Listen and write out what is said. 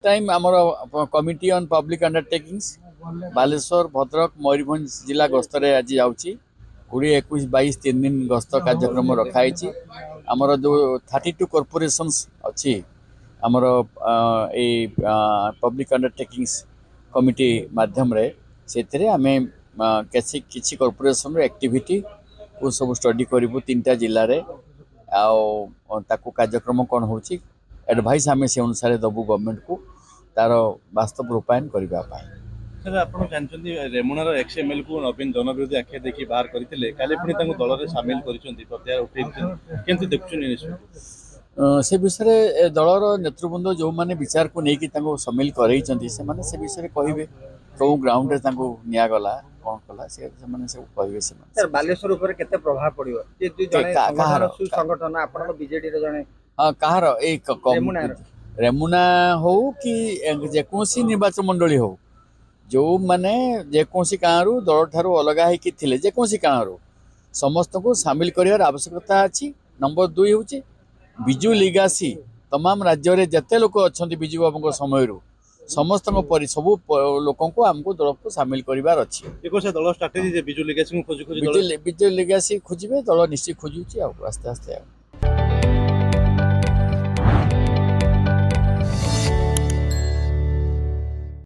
Time आमर committee on public undertakings Baleshwar Bhadrak Mayurbhanj जिला गस्तरे आज जाऊँगी 20, 21, 22 3 दिन गस्त कार्यक्रम रखाई आमर जो 32 कॉर्पोरेशंस अच्छी आमर पब्लिक अंडरटेकिंग्स कमिटी माध्यम रे से आमे किसी कॉर्पोरेशन एक्टिविटी को सब स्टडी करूँ 3टा जिले में ताकू कार्यक्रम कौन हो एडवाइस आम से अनुसार दबू गवर्नमेंट को तार वास्तव रूपायन करने। सर आप जानते रेमुणार एक्सएमएल को नवीन जनविरोधी आख्या देखिए बाहर करते काली पुणी दल में सामिल कर देखुन से विषय दलर नेतृवृंद जो मैंने विचार को लेकिन सामिल कर से विषय कहे कौ ग्राउंड निगला कौन कला से सब कहे सर बालेश्वर ऊपर केते प्रभाव पड़ियो जे जने संगठन आपन बीजेडी रे जने कहार एक रेमुना हो कि जेकोसी निर्वाचन मंडली हो जो माने जेकोसी गाँव दल ठारू अलग होते जेकोसी गाँव समस्त को सामिल कर आवश्यकता अच्छी। नंबर 2 हूँ बिजु लिगासी तमाम राज्य में जिते लोक अच्छा बिजु बाबू समय समस्त सब लोक आमको दल को सामिल करार अच्छी। दल स्ट्राटेजी बिजु लिगासी बिजु लिगासी खोजे दल निश्चित खोजुची आस्ते आस्ते।